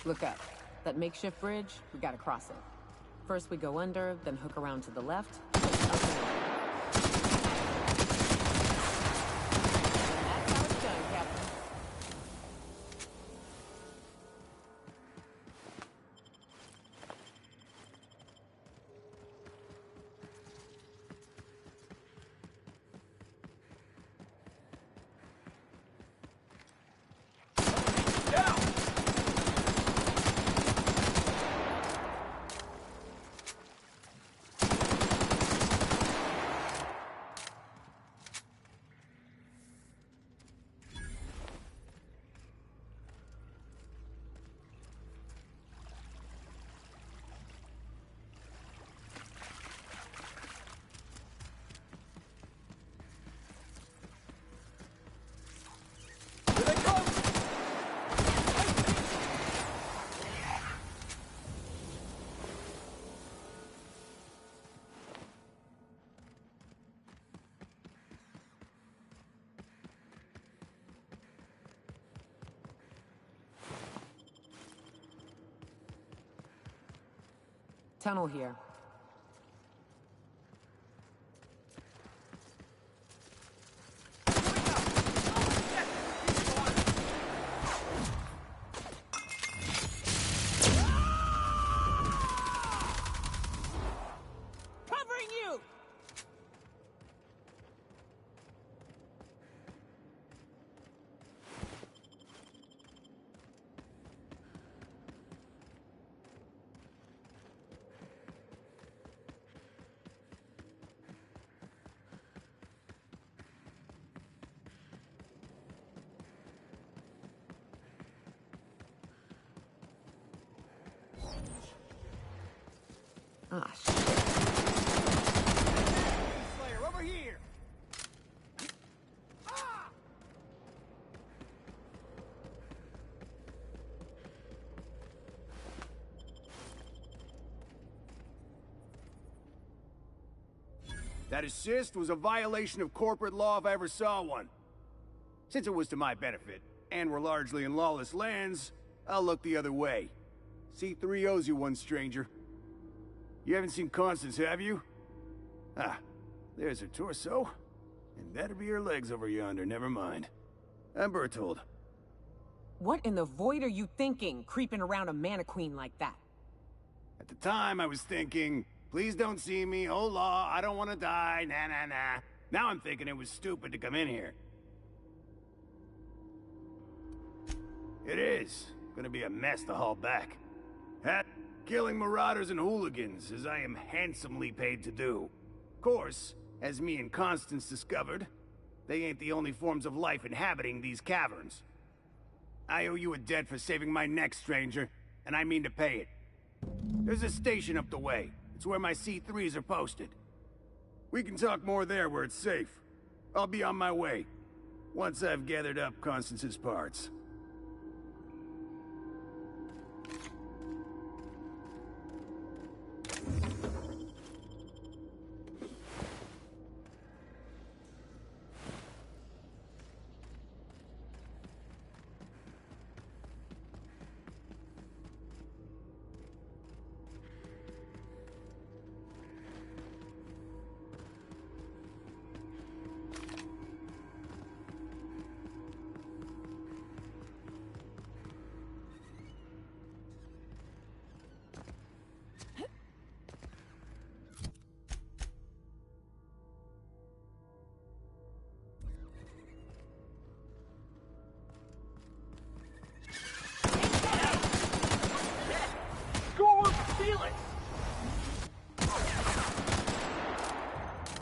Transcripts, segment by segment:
Look up. That makeshift bridge, we gotta cross it. First we go under, then hook around to the left, up and over. And that's how it's done, Captain. Tunnel here. Covering you! Ah, shit. Slayer, over here! Ah! That assist was a violation of corporate law if I ever saw one. Since it was to my benefit, and we're largely in lawless lands, I'll look the other way. C3 owes you one, stranger. You haven't seen Constance, have you? Ah, there's her torso. And that'll be her legs over yonder, never mind. I'm Bertold. What in the void are you thinking, creeping around a mannequin like that? At the time, I was thinking, please don't see me, oh law, I don't want to die, nah nah nah. Now I'm thinking it was stupid to come in here. It is. Gonna be a mess to haul back. Killing marauders and hooligans, as I am handsomely paid to do. Of course, as me and Constance discovered, they ain't the only forms of life inhabiting these caverns. I owe you a debt for saving my neck, stranger, and I mean to pay it. There's a station up the way. It's where my C3s are posted. We can talk more there where it's safe. I'll be on my way, once I've gathered up Constance's parts.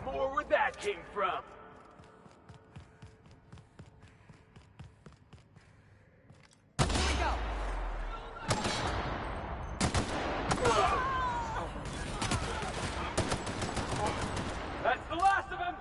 More where that came from. Here we go! That's the last of him!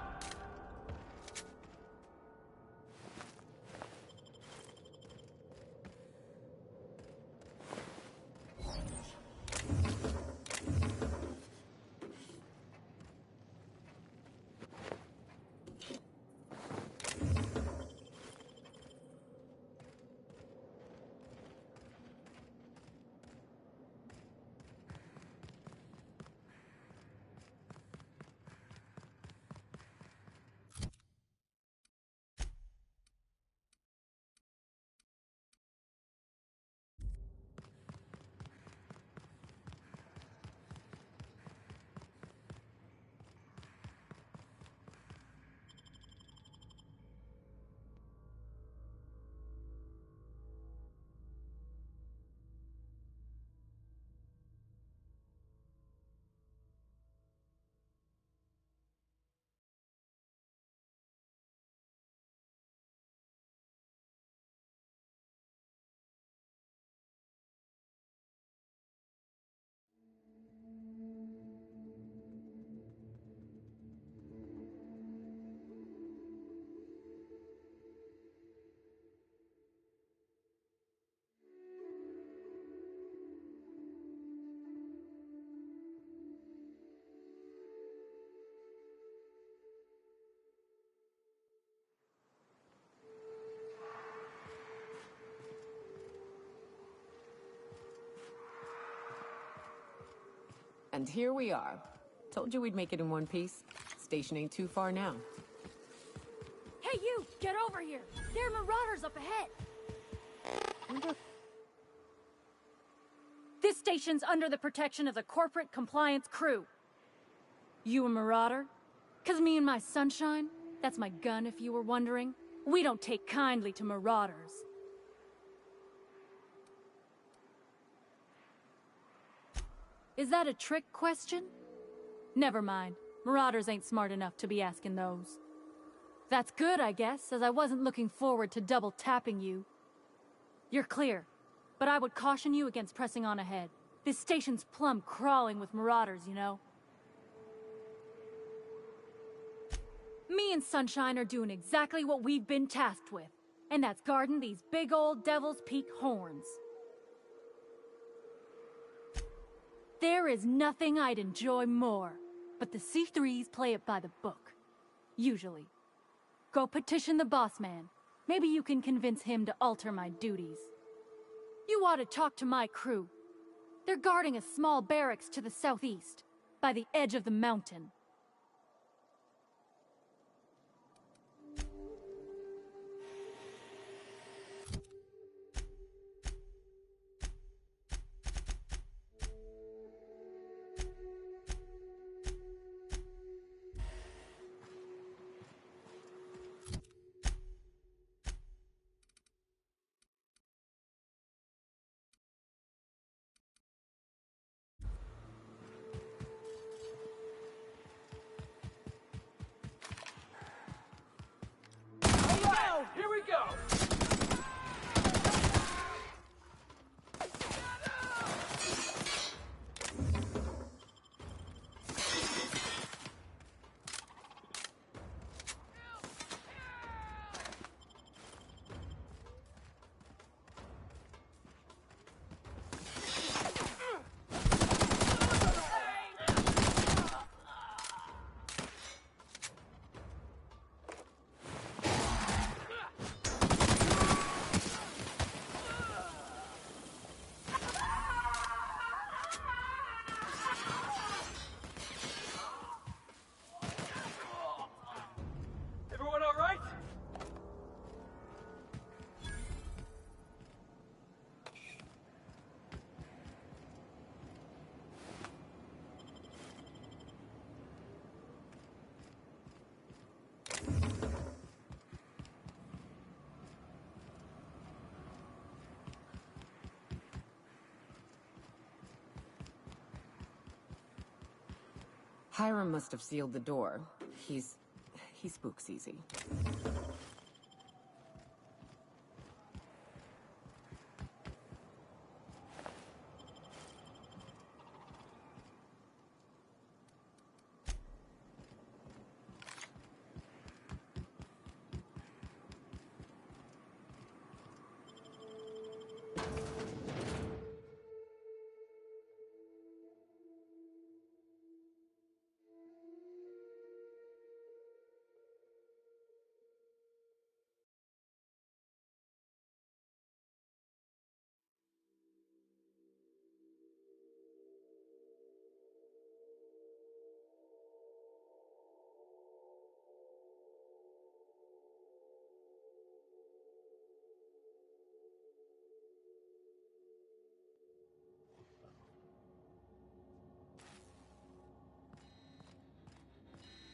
And here we are. Told you we'd make it in one piece. Station ain't too far now. Hey you! Get over here! There are marauders up ahead! This station's under the protection of the corporate compliance crew. You a marauder? 'Cause me and my sunshine, that's my gun if you were wondering, we don't take kindly to marauders. Is that a trick question? Never mind. Marauders ain't smart enough to be asking those. That's good, I guess, as I wasn't looking forward to double tapping you. You're clear, but I would caution you against pressing on ahead. This station's plumb crawling with marauders, you know. Me and Sunshine are doing exactly what we've been tasked with, and that's guarding these big old Devil's Peak horns. There is nothing I'd enjoy more, but the C3s play it by the book. Usually. Go petition the boss man. Maybe you can convince him to alter my duties. You ought to talk to my crew. They're guarding a small barracks to the southeast, by the edge of the mountain. Here we go! Everyone all right? Hiram must have sealed the door. He spooks easy.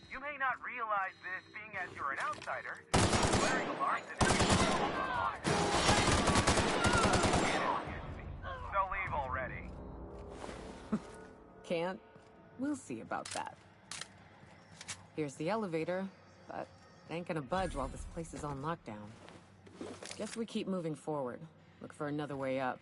You may not realize this, being as you're an outsider. Wearing alarms so leave already. Can't? We'll see about that. Here's the elevator, but it ain't gonna budge while this place is on lockdown. Guess we keep moving forward. Look for another way up.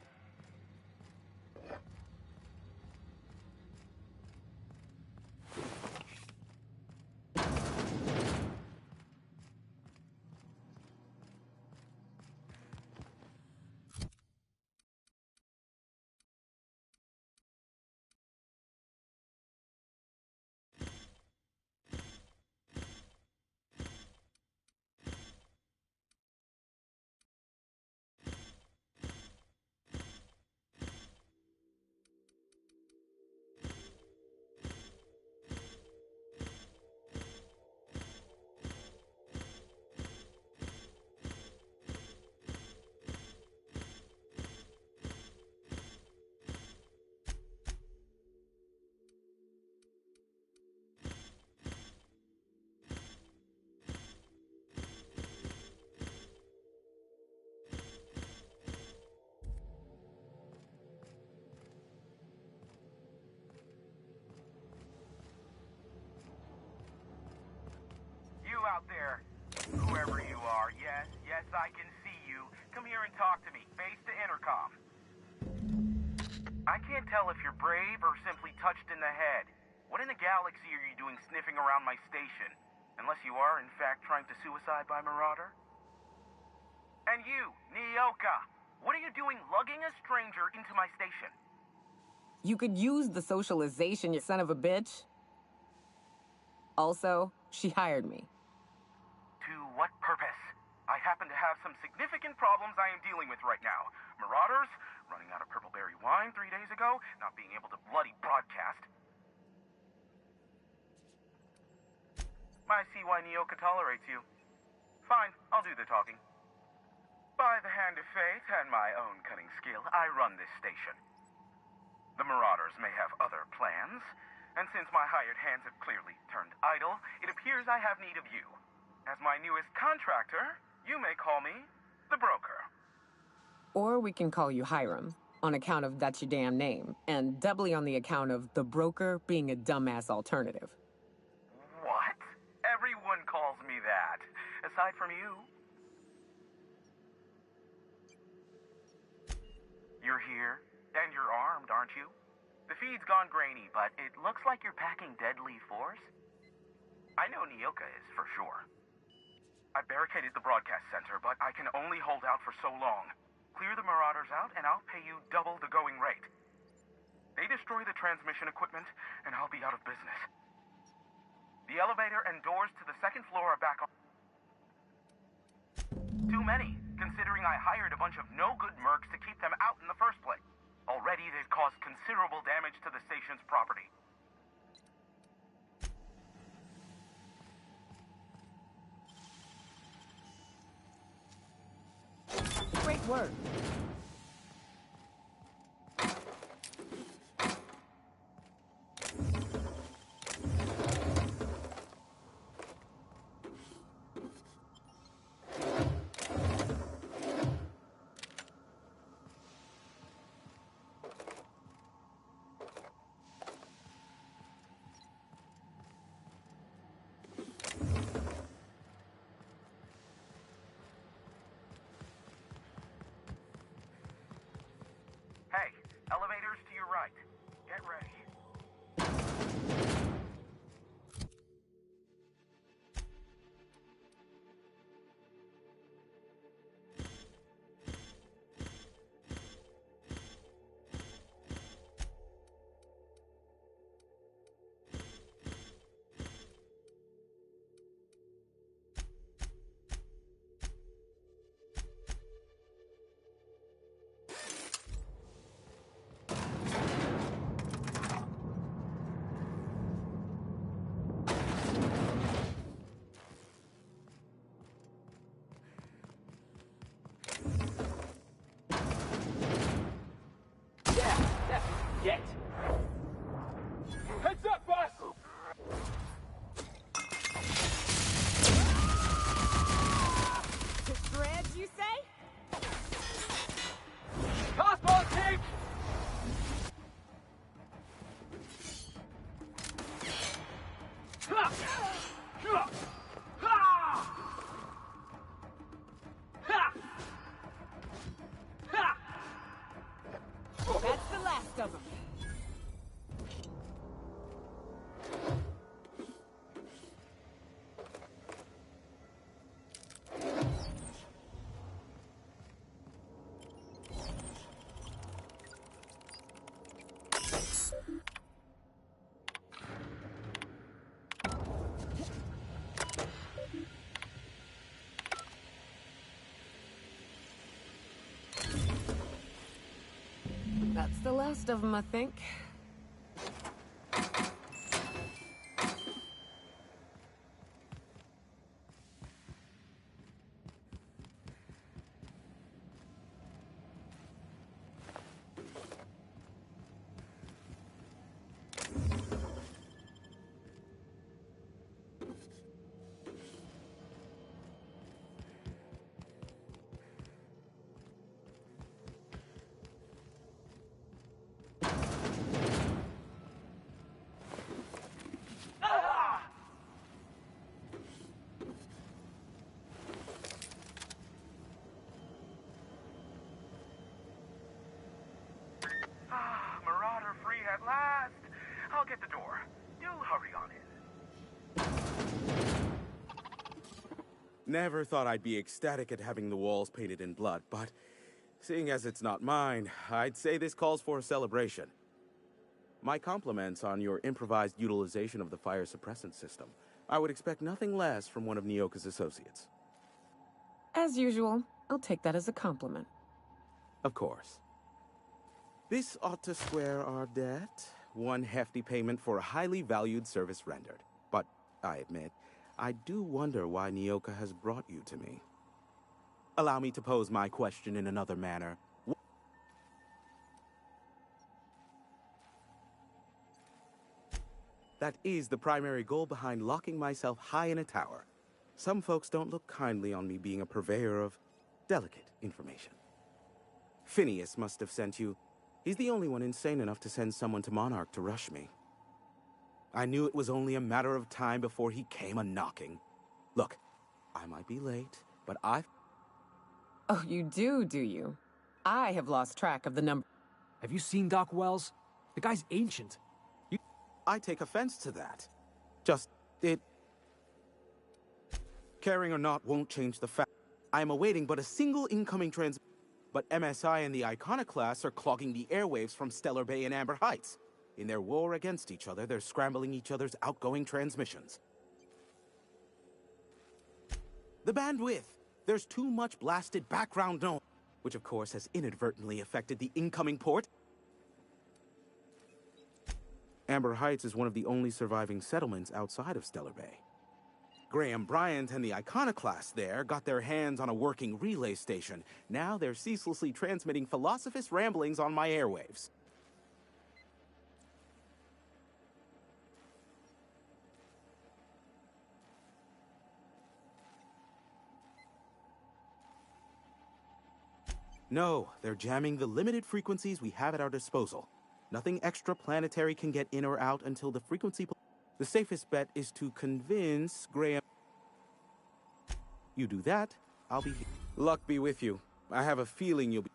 out there? Whoever you are, yes, I can see you. Come here and talk to me, face to intercom. I can't tell if you're brave or simply touched in the head. What in the galaxy are you doing sniffing around my station? Unless you are, in fact, trying to suicide by Marauder? And you, Nyoka, what are you doing lugging a stranger into my station? You could use the socialization, you son of a bitch. Also, she hired me. To what purpose? I happen to have some significant problems I am dealing with right now. Marauders, running out of purple berry wine 3 days ago, not being able to bloody broadcast. I see why Nyoka tolerates you. Fine, I'll do the talking. By the hand of fate and my own cunning skill, I run this station. The Marauders may have other plans, and since my hired hands have clearly turned idle, it appears I have need of you. As my newest contractor, you may call me the broker. Or we can call you Hiram, on account of that's your damn name, and doubly on the account of the broker being a dumbass alternative. What? Everyone calls me that, aside from you. You're here, and you're armed, aren't you? The feed's gone grainy, but it looks like you're packing deadly force. I know Nyoka is, for sure. I barricaded the broadcast center, but I can only hold out for so long. Clear the Marauders out, and I'll pay you double the going rate. They destroy the transmission equipment, and I'll be out of business. The elevator and doors to the second floor are back on. Too many, considering I hired a bunch of no-good mercs to keep them out in the first place. Already, they've caused considerable damage to the station's property. Great work. Hey, elevators to your right. Get ready. Get! Heads up, boss! Threads, you say? Toss ball, team! Ha! Ha! Ha! Ha! Ha! That's the last of them. That's the last of them, I think. Never thought I'd be ecstatic at having the walls painted in blood, but seeing as it's not mine, I'd say this calls for a celebration. My compliments on your improvised utilization of the fire suppressant system. I would expect nothing less from one of Nyoka's associates. As usual, I'll take that as a compliment. Of course. This ought to square our debt. One hefty payment for a highly valued service rendered. But, I admit, I do wonder why Nyoka has brought you to me. Allow me to pose my question in another manner. That is the primary goal behind locking myself high in a tower. Some folks don't look kindly on me being a purveyor of delicate information. Phineas must have sent you. He's the only one insane enough to send someone to Monarch to rush me. I knew it was only a matter of time before he came a-knocking. Look, I might be late, but I've... Oh, you do you? I have lost track of the number. Have you seen Doc Wells? The guy's ancient. I take offense to that. Caring or not won't change the fact. I am awaiting but a single incoming but MSI and the Iconoclasts are clogging the airwaves from Stellar Bay and Amber Heights. In their war against each other, they're scrambling each other's outgoing transmissions. The bandwidth! There's too much blasted background noise, which of course has inadvertently affected the incoming port. Amber Heights is one of the only surviving settlements outside of Stellar Bay. Graham Bryant and the Iconoclasts there got their hands on a working relay station. Now they're ceaselessly transmitting philosophists' ramblings on my airwaves. No, they're jamming the limited frequencies we have at our disposal. Nothing extraplanetary can get in or out until the frequency... The safest bet is to convince Graham... You do that, I'll be here. Luck be with you. I have a feeling you'll be...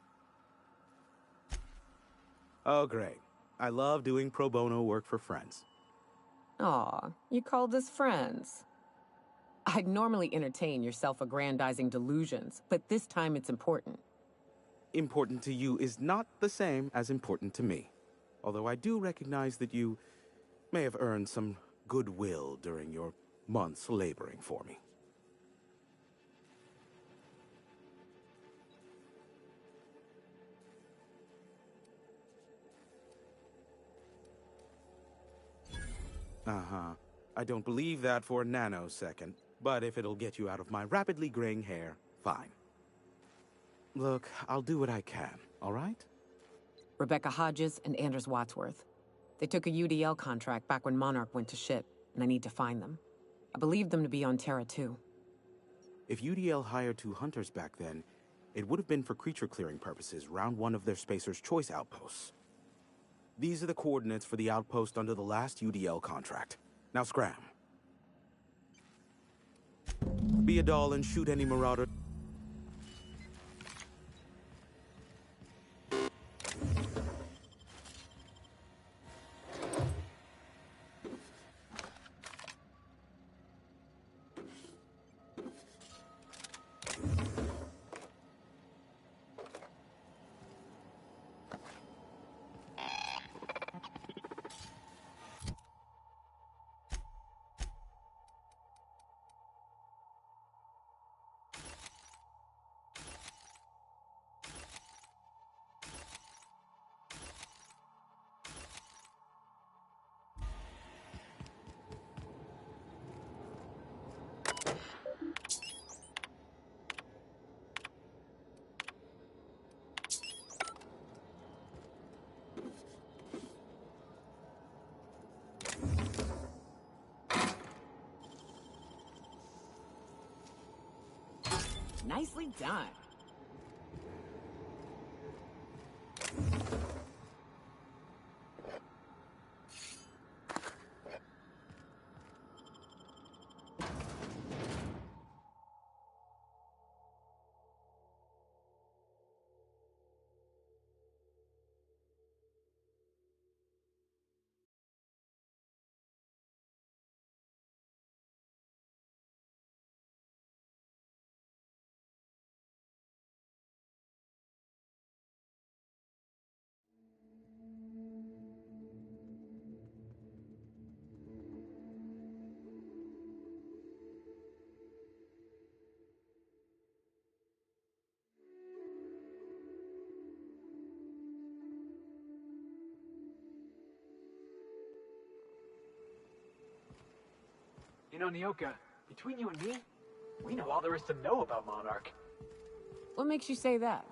Oh, great. I love doing pro bono work for friends. Aw, you called us friends. I'd normally entertain your self-aggrandizing delusions, but this time it's important. Important to you is not the same as important to me. Although I do recognize that you may have earned some goodwill during your months laboring for me. Uh-huh. I don't believe that for a nanosecond, but if it'll get you out of my rapidly graying hair, fine. Look, I'll do what I can, all right? Rebecca Hodges and Anders Wadsworth. They took a UDL contract back when Monarch went to shit, and I need to find them. I believe them to be on Terra too. If UDL hired 2 hunters back then, it would have been for creature clearing purposes, round 1 of their Spacer's Choice outposts. These are the coordinates for the outpost under the last UDL contract. Now scram. Be a doll and shoot any marauder. Nicely done. You know, Nyoka, between you and me, we know all there is to know about Monarch. What makes you say that?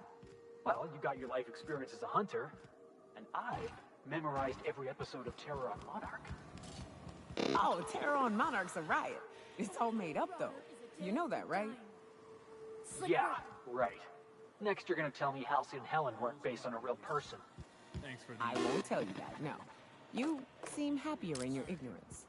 Well, you got your life experience as a hunter, and I've memorized every episode of Terror on Monarch. Oh, Terror on Monarch's a riot. It's all made up, though. You know that, right? Yeah, right. Next, you're gonna tell me Halsey and Helen weren't based on a real person. Thanks for the... I won't tell you that, no. You seem happier in your ignorance.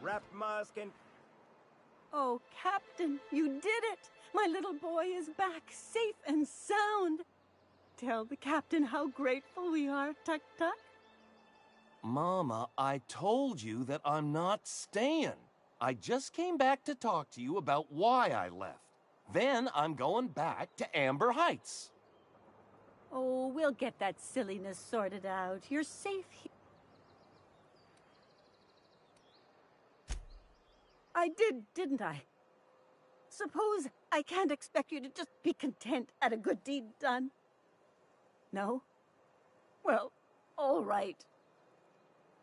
wrap mask and... Oh, Captain, you did it! My little boy is back, safe and sound. Tell the Captain how grateful we are, Tuk Tuk. Mama, I told you that I'm not staying. I just came back to talk to you about why I left. Then I'm going back to Amber Heights. Oh, we'll get that silliness sorted out. You're safe here. I did, didn't I? Suppose I can't expect you to just be content at a good deed done. No? Well, all right.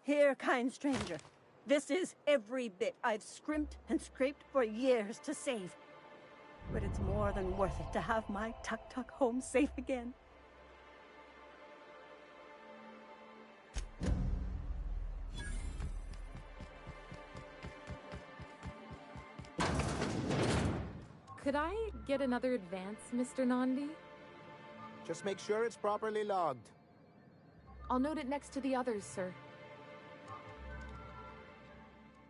Here, kind stranger. This is every bit I've scrimped and scraped for years to save. But it's more than worth it to have my Tuk Tuk home safe again. Could I get another advance, Mr. Nandi? Just make sure it's properly logged. I'll note it next to the others, sir.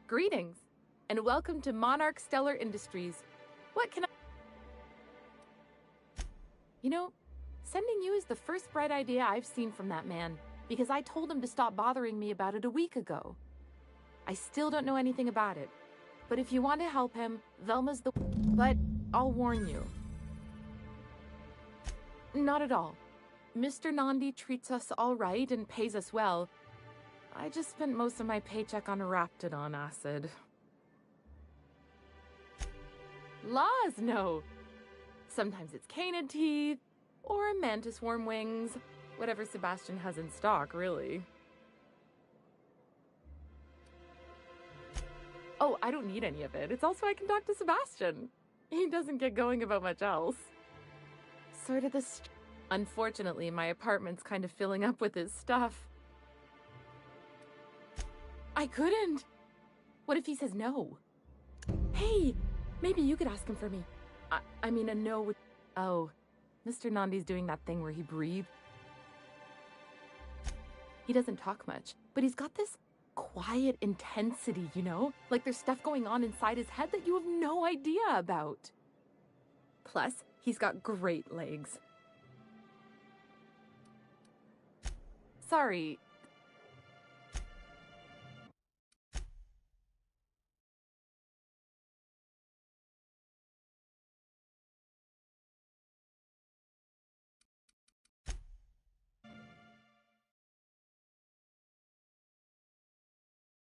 Greetings, and welcome to Monarch Stellar Industries. What can I... You know, sending you is the first bright idea I've seen from that man, because I told him to stop bothering me about it a week ago. I still don't know anything about it, but if you want to help him, Velma's the... But I'll warn you. Not at all. Mr. Nandi treats us all right and pays us well. I just spent most of my paycheck on Raptidon acid. Laws, no. Sometimes it's canid teeth, or mantis worm wings. Whatever Sebastian has in stock, really. Oh, I don't need any of it. It's also I can talk to Sebastian. He doesn't get going about much else. Sort of the... Unfortunately, my apartment's kind of filling up with his stuff. I couldn't. What if he says no? Hey, maybe you could ask him for me. I mean, a no would... Oh, Mr. Nandi's doing that thing where he breathes. He doesn't talk much, but he's got this quiet intensity, you know? Like there's stuff going on inside his head that you have no idea about. Plus, he's got great legs. Sorry,